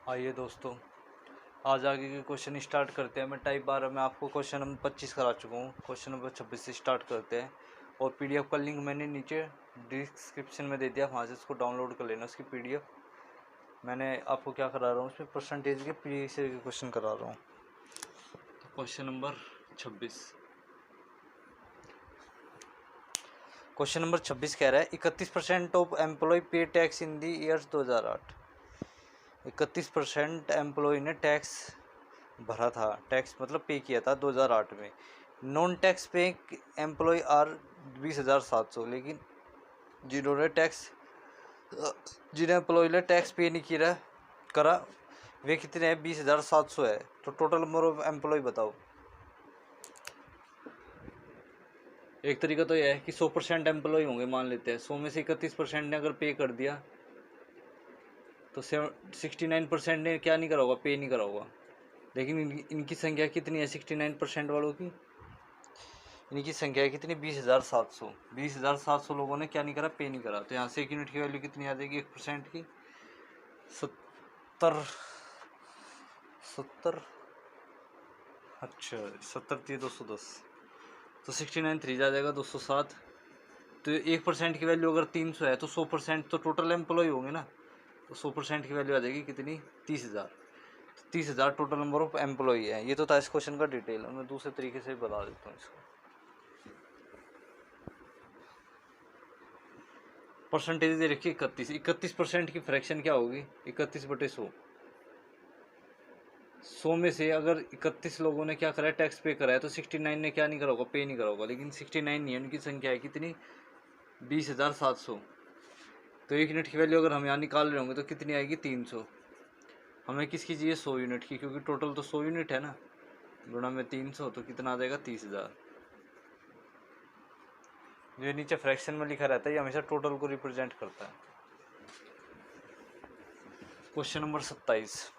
आइए दोस्तों, आज आगे के क्वेश्चन स्टार्ट करते हैं। मैं टाइप 12 में आपको क्वेश्चन नंबर 25 करा चुका हूँ। क्वेश्चन नंबर 26 से स्टार्ट करते हैं। और पीडीएफ का लिंक मैंने नीचे डिस्क्रिप्शन में दे दिया, वहाँ से इसको डाउनलोड कर लेना। उसकी पीडीएफ मैंने आपको क्या करा रहा हूँ, उसमें परसेंटेज के प्रीवियस ईयर के क्वेश्चन करा रहा हूँ। तो क्वेश्चन नंबर 26 कह रहा है 31% of employ pay tax in the years 2008। 31% employ ने टैक्स भरा था, टैक्स मतलब पे किया था 2008 में। Non tax pay employ are 20,700, लेकिन जिन्होंने टैक्स जिन्हें एम्प्लॉय ने टैक्स पे नहीं किया करा वे कितने हैं? 20,700 है। तो टोटल नंबर ऑफ एम्प्लॉय बताओ। एक तरीका तो यह है कि 100% एम्प्लॉय होंगे, मान लेते हैं 100 में से 31% ने अगर पे कर दिया तो 69% ने क्या नहीं करा होगा, पे नहीं करा होगा। लेकिन इनकी संख्या कितनी है 69% वालों की? इनकी संख्या है कितनी? 20,700। 20,700 लोगों ने क्या नहीं करा, पे नहीं करा। तो यहाँ से एक यूनिट की वैल्यू कितनी आ जाएगी 1% की? 70 70 अच्छा 70 210, तो 69 3 आ जाएगा 207। तो 1% की वैल्यू अगर 300 है तो 100% तो टोटल एम्प्लॉय होंगे ना। तो 100% की वैल्यू आ जाएगी कितनी? 30,000। 30,000 टोटल नंबर ऑफ एम्प्लॉय है। ये तो था इस क्वेश्चन का डिटेल। मैं दूसरे तरीके से बता देता हूँ इसको। परसेंटेज दे रखी है 31% की फ्रैक्शन क्या होगी? 31/100। 100 में से अगर 31 लोगों ने क्या करा है, टैक्स पे करा है, तो 69 ने क्या नहीं करा होगा, पे नहीं करा होगा। लेकिन 69 नहीं है, उनकी संख्या है कितनी? 20,700। तो एक यूनिट की वैल्यू अगर हम यहाँ निकाल रहे होंगे तो कितनी आएगी? 300। हमें किसकी चाहिए? 100 यूनिट की, क्योंकि टोटल तो 100 यूनिट है ना। गुणा में 300 तो कितना आ जाएगा? 30,000। जो नीचे फ्रैक्शन में लिखा रहता है ये हमेशा टोटल को रिप्रेजेंट करता है। Question number 27।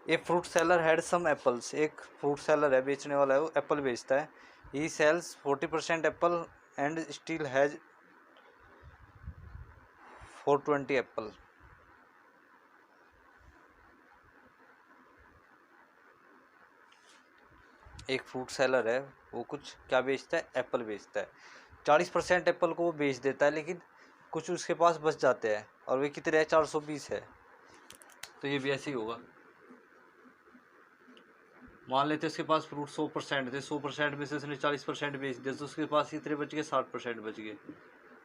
A fruit seller had some apples. एक फ्रूट सेलर है, बेचने वाला है, वो एप्पल बेचता है। He sells 40% apple and still has 420 apple. एक फ्रूट सेलर है, वो कुछ क्या बेचता है? एप्पल बेचता है। 40% एप्पल को वो बेच देता है, लेकिन कुछ उसके पास बच जाते हैं, और वे कितने है? 420 है। तो ये भी ऐसे ही होगा। मान लेते उसके पास फ्रूट 100% थे, 100% में से उसने 40% बेच दिया, तो उसके पास कितने बच गए? 60% बच गए।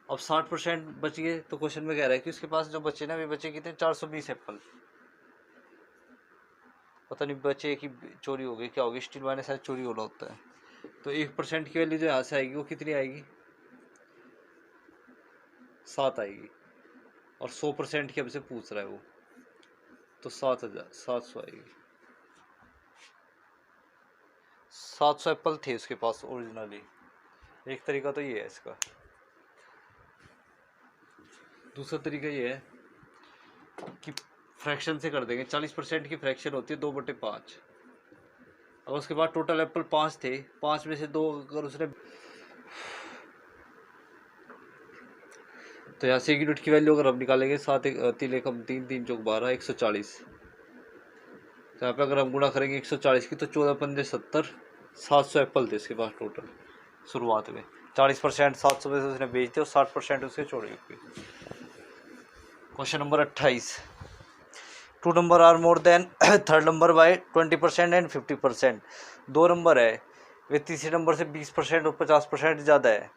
अब 60% बच गए तो क्वेश्चन में कह रहा है कि उसके पास जो बचे ना, वे बचे कितने? 420 एप्पल। पता नहीं बचे कि चोरी हो गई, क्या होगी? स्टील वाले शायद चोरी होना होता है। तो 1% की वैल्यू जो यहाँ से आएगी वो कितनी आएगी? 7 आएगी। और 100% की हमसे पूछ रहा है वो, तो 7,700 आएगी। 700 एप्पल थे उसके पास ओरिजिनली। एक तरीका तो ये है इसका। दूसरा तरीका ये है कि फ्रैक्शन से कर देंगे। 40% की फ्रैक्शन होती है 2/5। और उसके बाद टोटल एप्पल 5 थे, 5 में से 2 अगर उसने, तो यहाँ से एक यूनिट की वैल्यू अगर हम निकालेंगे 7 3 एकम 3 3 चौक 12 140। तो यहाँ पे अगर हम गुणा करेंगे 140 की, तो 14 पंजे 70, 700 एप्पल थे इसके पास टोटल शुरुआत में। 40% 700 में से उसने बेच दिया और 60% उसके चोरी हो गई। Question number 28। 2 number are more than third number by 20% and 50%। 2 number है, वे तीसरे नंबर से 20% और 50% ज़्यादा है।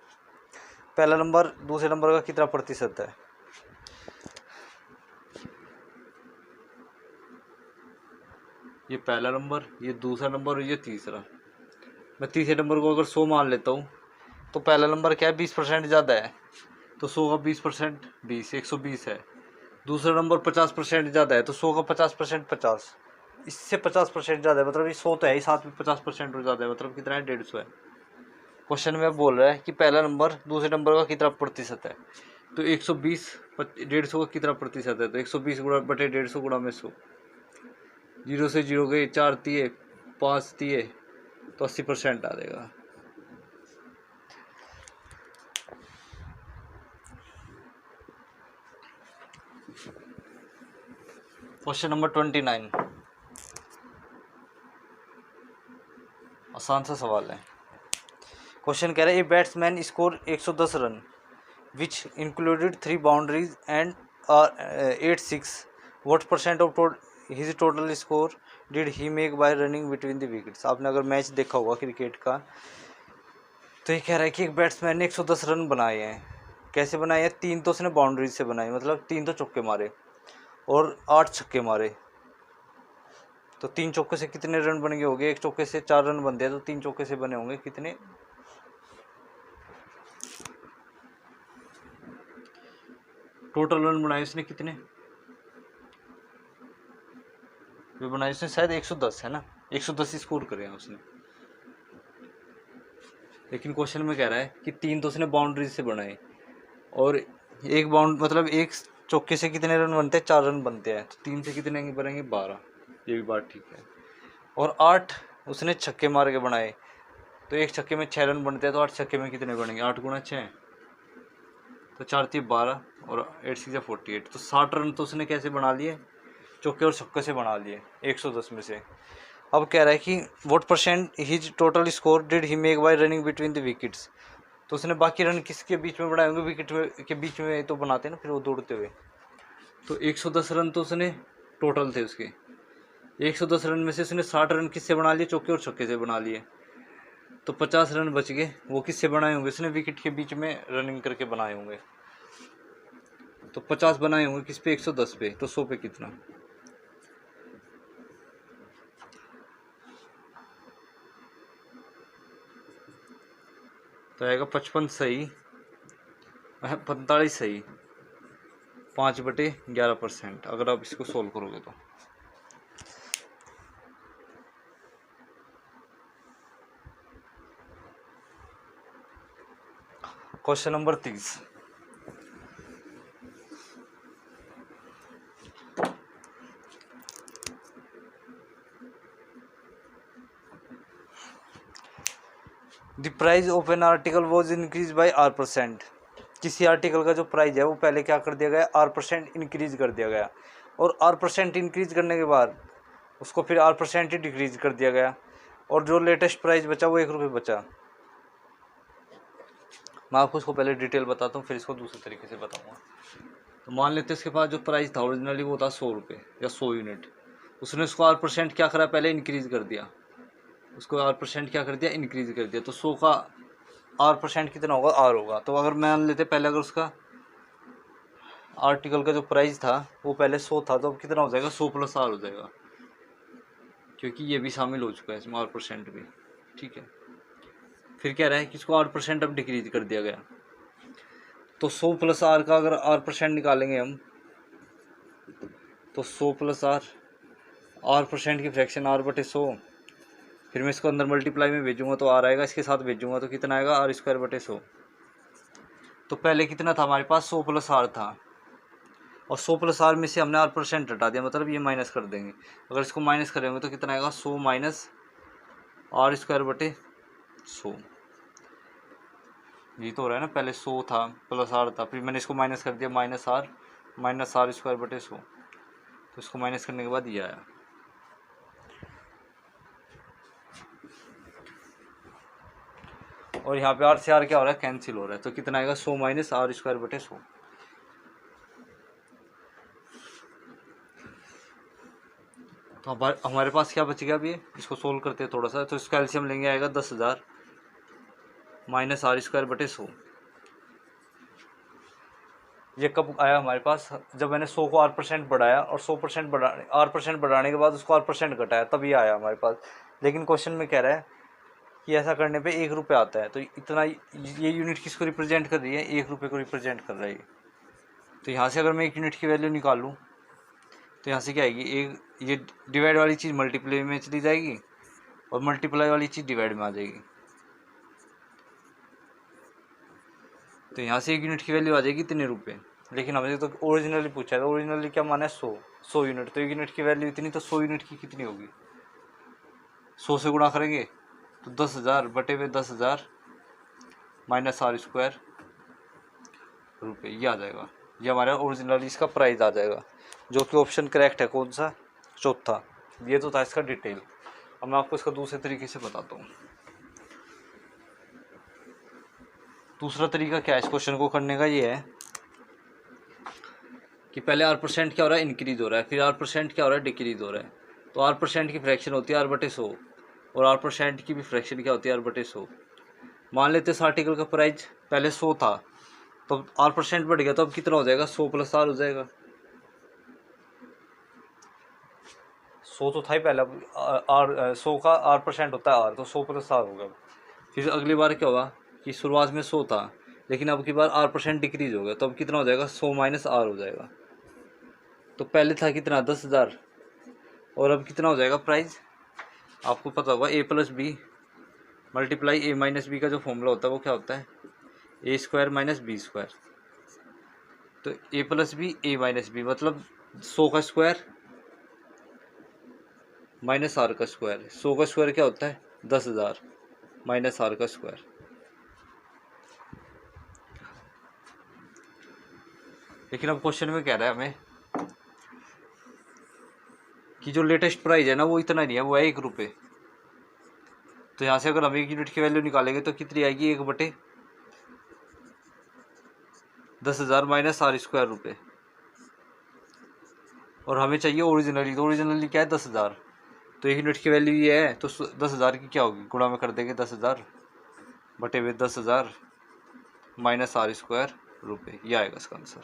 पहला नंबर दूसरे नंबर का कितना प्रतिशत है? ये पहला नंबर, ये दूसरा नंबर और ये तीसरा। मैं तीसरे नंबर को अगर 100 मान लेता हूँ, तो पहला नंबर क्या है? 20% ज़्यादा है, तो 100 का 20% 20, 120 है। दूसरा नंबर 50% ज़्यादा है, तो 100 का 50% 50। इससे 50% ज़्यादा है, मतलब ये 100 तो है ही, साथ में 50% और ज़्यादा है, मतलब कितना है? 150 है। क्वेश्चन में बोल रहा है कि पहला नंबर दूसरे नंबर का कितना प्रतिशत है। तो 120 150 का कितना प्रतिशत है? तो 120 गुणा बटे 150 गुणा में 100। 0 से 0 गए, 4 दिए, 5 दिए, तो 80% आ जाएगा। क्वेश्चन नंबर 29, आसान सा सवाल है। क्वेश्चन कह रहा है a batsman score 110 run which included 3 boundaries and 8 6, what percent of his total score did he make bye running between the wickets. आपने अगर मैच देखा होगा क्रिकेट का, तो ये कह रहा है कि एक बैट्समैन ने 110 रन बनाए हैं। कैसे बनाए हैं? 3 तो उसने बाउंड्रीज से बनाए, मतलब 3 तो चौके मारे और 8 छक्के मारे। तो 3 चौके से कितने रन बन गए होंगे? एक चौके से 4 रन बनते हैं, तो 3 चौके से बने होंगे कितने? टोटल रन बनाए उसने कितने? जो बनाए उसने शायद 110 है ना, 110 स्कोर करे हैं उसने। लेकिन क्वेश्चन में कह रहा है कि 3 तो उसने बाउंड्री से बनाए और एक मतलब एक चौके से कितने रन बनते हैं? 4 रन बनते हैं। तो 3 से कितने बनेंगे? 12। ये भी बात ठीक है। और 8 उसने छक्के मार के बनाए, तो एक छक्के में 6 रन बनते हैं, तो 8 छक्के में कितने बनेंगे? 8 गुना 6, तो 4 3 12 और 8 6 48। तो 60 रन तो उसने कैसे बना लिए? चौके और छक्के से बना लिए 110 में से। अब कह रहा है कि what percent his total score did he make bye running between the wickets. तो उसने बाकी रन किसके बीच में बनाए होंगे? विकेट के बीच में तो बनाते हैं ना फिर वो दौड़ते हुए। तो 110 रन तो उसने टोटल थे उसके। 110 रन में से उसने 60 रन किससे बना लिए? चौके और छक्के से बना लिए। तो 50 रन बच गए, वो किससे बनाए होंगे? उसने विकेट के बीच में रनिंग करके बनाए होंगे। तो 50 बनाए होंगे किस पे? 110 पे। तो 100 पे कितना? तो आएगा 55 सही, 45 सही, 5/11%। अगर आप इसको सोल्व करोगे तो question number 30, the price of an article was increase by R%। किसी आर्टिकल का जो प्राइस है वो पहले क्या कर दिया गया? R% इंक्रीज कर दिया गया। और R% इंक्रीज करने के बाद उसको फिर R% ही डिक्रीज कर दिया गया। और जो लेटेस्ट प्राइस बचा वो 1 रुपये बचा। मैं आपको उसको पहले डिटेल बताता हूँ, फिर इसको दूसरे तरीके से बताऊँगा। तो मान लेते हैं इसके पास जो प्राइस था ओरिजिनली वो था 100 रुपये या 100 यूनिट। उसने उसको R% क्या करा? पहले इंक्रीज कर दिया। उसको R% क्या कर दिया? इंक्रीज कर दिया। तो 100 का R% कितना होगा? R होगा। तो अगर मान लेते पहले अगर उसका आर्टिकल का जो प्राइस था वो पहले 100 था, तो अब कितना हो जाएगा? 100 + R हो जाएगा, क्योंकि ये भी शामिल हो चुका है इसमें R% भी। ठीक है। फिर कह रहा है कि इसको R% अब डिक्रीज कर दिया गया। तो 100 + R का अगर R% निकालेंगे हम, तो 100 + R, R% की फ्रैक्शन R/100। फिर मैं इसको अंदर मल्टीप्लाई में भेजूंगा तो R आएगा, इसके साथ भेजूंगा तो कितना आएगा? R²/100। तो पहले कितना था हमारे पास? 100 + R था, और 100 + R में से हमने R% हटा दिया, मतलब ये माइनस कर देंगे। अगर इसको माइनस करेंगे तो कितना आएगा? 100 - R²/100। ये तो हो रहा है ना, पहले 100 था प्लस R था, फिर मैंने इसको माइनस कर दिया, -R -R²/100। तो इसको माइनस करने के बाद ये आया। और यहाँ पे R से R क्या हो रहा है? कैंसिल हो रहा है। तो कितना आएगा? 100 - R²/100। तो हमारे पास क्या बच गया? अभी इसको सोल्व करते हैं थोड़ा सा। तो इसका एलसीएम लेंगे, आएगा 10,000 - R²/100। ये कब आया हमारे पास? जब मैंने 100 को R% बढ़ाया और 100% R% बढ़ाने के बाद उसको R% घटाया, तब ये आया हमारे पास। लेकिन क्वेश्चन में कह रहा है कि ऐसा करने पे 1 रुपये आता है। तो इतना, ये यूनिट किसको रिप्रेजेंट कर रही है? 1 रुपये को रिप्रेजेंट कर रही है। तो यहाँ से अगर मैं 1 यूनिट की वैल्यू निकालूँ तो यहाँ से क्या आएगी? ये डिवाइड वाली चीज़ मल्टीप्लाई में चली जाएगी और मल्टीप्लाई वाली चीज़ डिवाइड में आ जाएगी। तो यहाँ से 1 यूनिट की वैल्यू आ जाएगी इतने रुपये। लेकिन हमने तो ओरिजिनली पूछा है, तो ओरिजिनली क्या माना है? 100 यूनिट। तो 1 यूनिट की वैल्यू इतनी, तो 100 यूनिट की कितनी होगी? 100 से गुणा करेंगे तो 10,000 बटे में 10,000 - R² रुपये, ये आ जाएगा। ये हमारा ओरिजिनली इसका प्राइस आ जाएगा, जो कि ऑप्शन करेक्ट है। कौन सा? चौथा। ये तो था इसका डिटेल। अब मैं आपको इसका दूसरे तरीके से बताता हूँ। दूसरा तरीका क्या है इस क्वेश्चन को करने का? ये है कि पहले R% क्या हो रहा है? इंक्रीज हो रहा है। फिर R% क्या हो रहा है? डिक्रीज हो रहा है। तो R% की फ्रैक्शन होती है R/100 और R% की भी फ्रैक्शन क्या होती है? R/100। मान लेते हैं इस आर्टिकल का प्राइस पहले 100 था, तो R% बढ़ गया, तो अब कितना हो जाएगा? 100 + R हो जाएगा। 100 तो था ही पहले, अब 100 का R% होता है R, तो 100 + R होगा। फिर अगली बार क्या होगा कि शुरुआत में 100 था, लेकिन अब की बार R% डिक्रीज हो गया, तो अब कितना हो जाएगा? 100 - R हो जाएगा। तो पहले था कितना? 10,000, और अब कितना हो जाएगा प्राइस? आपको पता होगा A + B × A - B का जो फॉर्मूला होता है वो क्या होता है? A² - B²। तो A + B A - B मतलब 100 का स्क्वायर माइनस R का स्क्वायर। 100 का स्क्वायर क्या होता है? 10,000 माइनस R का स्क्वायर। लेकिन अब क्वेश्चन में कह रहा है हमें कि जो लेटेस्ट प्राइस है ना वो इतना नहीं है, वो है 1 रुपये। तो यहाँ से अगर हम 1 यूनिट की वैल्यू निकालेंगे तो कितनी आएगी? 1/10,000 माइनस R² रुपये। और हमें चाहिए ओरिजिनली, तो ओरिजिनली क्या है? 10,000। तो 1 यूनिट की वैल्यू ये है, तो 10,000 की क्या होगी? गुणा में कर देंगे 10,000 बटे हुए 10,000 माइनस R² रुपये। ये आएगा इसका आंसर।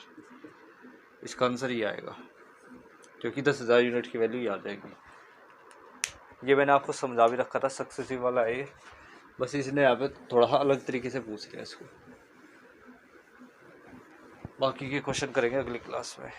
इसका आंसर ये आएगा, क्योंकि 10,000 यूनिट की वैल्यू ये आ जाएगी। ये मैंने आपको समझा भी रखा था, सक्सेसिव वाला है ये, बस इसने यहाँ पे थोड़ा अलग तरीके से पूछ लिया इसको। बाकी के क्वेश्चन करेंगे अगली क्लास में।